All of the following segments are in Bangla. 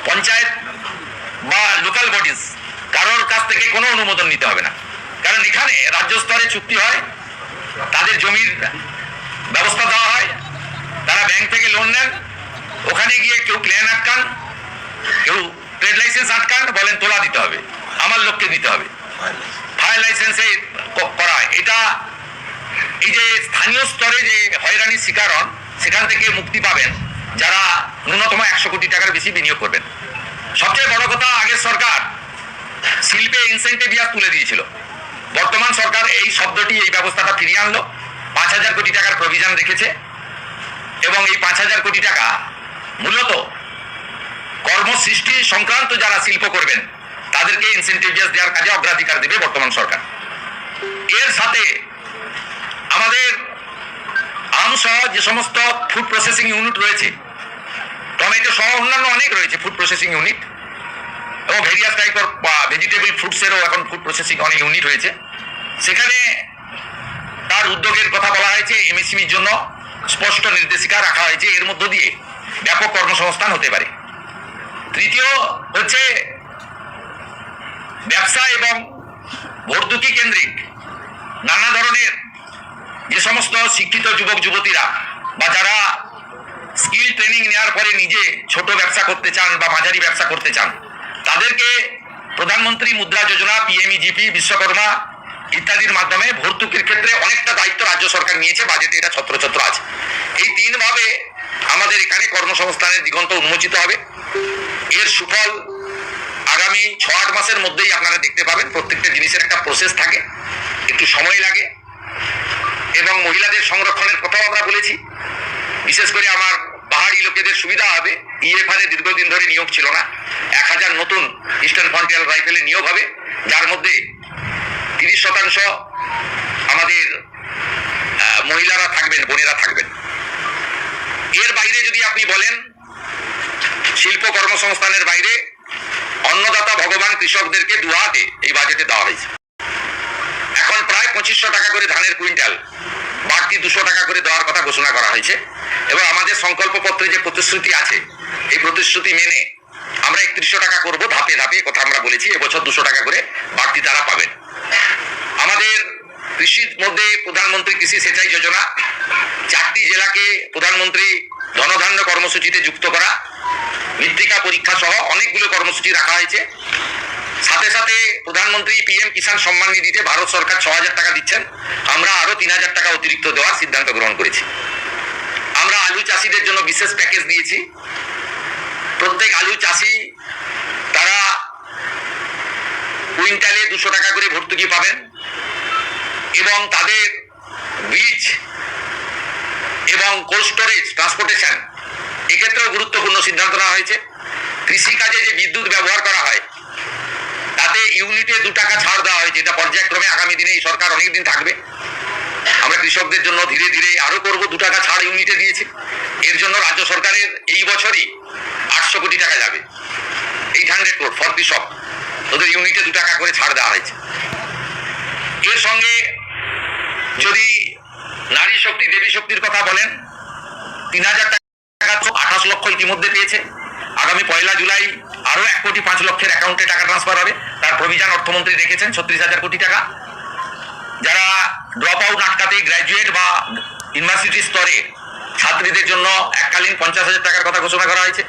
পঞ্চায়েত বা লোকাল বডিজ কারোর কাছ থেকে কোনো অনুমোদন নিতে হবে না, কারণ এখানে রাজ্য স্তরে চুক্তি হয়, তাদের জমির ব্যবস্থা দেওয়া হয়, তারা ব্যাংক থেকে লোন নেন, ওখানে গিয়ে কেউ প্ল্যান আটকান, কেউ ট্রেড লাইসেন্স আটকান, বলেন তোলা দিতে হবে, আমার লোককে দিতে হবে, ফায়ার লাইসেন্সে করা হয়। এটা এই যে স্থানীয় স্তরে যে হয়রানির শিকার হন, সেখান থেকে মুক্তি পাবেন যারা ন্যূনতম 100 কোটি টাকার বেশি বিনিয়োগ করবেন। সবচেয়ে বড় কথা, আগের সরকার শিল্পে ইনসেন্টিভিয়াস তুলে দিয়েছিল, বর্তমান সরকার এই শব্দটি, এই ব্যবস্থাটা ফিরিয়ে আনলো, 5,000 কোটি টাকার প্রভিশন রেখেছে এবং এই 5,000 কোটি টাকা মূলত কর্মসৃষ্টি সংক্রান্ত যারা শিল্প করবেন তাদেরকে ইনসেন্টিভিয়াস দেওয়ার কাজে অগ্রাধিকার দেবে বর্তমান সরকার। এর সাথে আমাদের আমসহ যে সমস্ত ফুড প্রসেসিং ইউনিট রয়েছে, টমেটো সহ অন্যান্য অনেক রয়েছে ফুড প্রসেসিং ইউনিট, এবং ভেরিয়াস টাইপের ভেজিটেবল ফ্রুটসেরও এখন ফুড প্রসেসিং অনেক ইউনিট হয়েছে, সেখানে তার উদ্যোগের কথা বলা হয়েছে। এমএসএমইর জন্য স্পষ্ট নির্দেশিকা রাখা হয়েছে, এর মধ্য দিয়ে ব্যাপক কর্মসংস্থান হতে পারে। তৃতীয় হচ্ছে ব্যবসা এবং ভর্তুকি কেন্দ্রিক নানা ধরনের যে সমস্ত শিক্ষিত যুবক যুবতীরা বা যারা স্কিল ট্রেনিং নেওয়ার পরে নিজে ছোট ব্যবসা করতে চান বা মাঝারি ব্যবসা করতে চান, তাদেরকে প্রধানমন্ত্রী মুদ্রা যোজনা, পিএমইজিপি, বিশ্বকর্মা ইত্যাদির মাধ্যমে ভর্তুকির ক্ষেত্রে অনেকটা দায়িত্ব রাজ্য সরকার নিয়েছে, বাজেটে এটা ছত্রছত্র আছে। এই তিনভাবে আমাদের এখানে কর্মসংস্থানের দিগন্ত উন্মোচিত হবে। এর সুফল আগামী 6-8 মাসের মধ্যেই আপনারা দেখতে পাবেন। প্রত্যেকটা জিনিসের একটা প্রসেস থাকে, একটু সময় লাগে, এবং মহিলাদের সংরক্ষণের কথাও আমরা বলেছি। বিশেষ করে আমার পাহাড়ি লোকেদের সুবিধা হবে, ইএফআর এ দীর্ঘদিন ধরে নিয়োগ ছিল না, 1000 নতুন ইস্টার্ন ফ্রন্টিয়ার রাইফেলে নিয়োগ হবে, যার মধ্যে 30% আমাদের মহিলারা থাকবেন, বোনেরা থাকবেন। এর বাইরে যদি আপনি বলেন, শিল্প কর্মসংস্থানের বাইরে অন্নদাতা ভগবান কৃষকদেরকে দুহাতে এই বাজেটে দেওয়া হয়েছে। এখন প্রায় 2500 টাকা করে ধানের কুইন্টাল, বাড়তি 200 টাকা করে দেওয়ার কথা ঘোষণা করা হয়েছে, এবং আমাদের সংকল্পপত্রে যে প্রতিশ্রুতি আছে, এই প্রতিশ্রুতি মেনে আমরা 3100 টাকা করবো, ধাপে ধাপে কথা আমরা বলেছি। এবছর 200 টাকা করে বাড়তি তারা পাবেন। আমাদের কৃষির মধ্যে প্রধানমন্ত্রী কৃষি সেচাই যোজনা, 4টি জেলাকে প্রধানমন্ত্রী ধনধান্য কর্মসূচিতে যুক্ত করা, মৃত্তিকা পরীক্ষা সহ অনেকগুলো কর্মসূচি রাখা হয়েছে। সাথে সাথে প্রধানমন্ত্রী পিএম কিষাণ সম্মান নিধিতে ভারত সরকার 6,000 টাকা দিচ্ছেন, আমরা আরো 3,000 টাকা অতিরিক্ত দেওয়ার সিদ্ধান্ত গ্রহণ করেছি। আমরা আলু চাষিদের জন্য বিশেষ প্যাকেজ দিয়েছি। প্রত্যেক আলু চাষি তারা কুইন্টালে 200 টাকা করে ভর্তুকি পাবেন, এবং তাদের বীজ এবং কোল্ড স্টোরেজ, ট্রান্সপোর্টেশন, এক্ষেত্রেও গুরুত্বপূর্ণ সিদ্ধান্ত নেওয়া হয়েছে। কৃষিকাজে যে বিদ্যুৎ ব্যবহার করা হয়, তাতে ইউনিটে 2 টাকা ছাড় দেওয়া হয়েছে। এটা পর্যায়ক্রমে আগামী দিনে এই সরকার অনেকদিন থাকবে। আমরা কৃষকদের জন্য ধীরে ধীরে আরো করব, 2 টাকা ছাড় ইউনিটে দিয়েছি। এর জন্য রাজ্য সরকারের এই বছরই 800 কোটি টাকা যাবে, 800 crore ফর কৃষক, ওদের ইউনিটে 2 টাকা করে ছাড় দেওয়া হয়েছে। এর সঙ্গে যদি নারী শক্তি, দেবী শক্তির কথা বলেন, 3,000 টাকা 28 লক্ষ ইতিমধ্যে পেয়েছে। আগামী 1 জুলাই আরো 1,05,00,000 অ্যাকাউন্টে টাকা ট্রান্সফার হবে। তার প্রভিশন অর্থমন্ত্রী রেখেছেন 36,000 কোটি টাকা। যারা ড্রপ আউট আটকাতে গ্র্যাজুয়েট বা ইউনিভার্সিটি স্তরে ছাত্রীদের জন্য এককালীন 50,000 টাকার কথা ঘোষণা করা হয়েছে,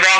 এবং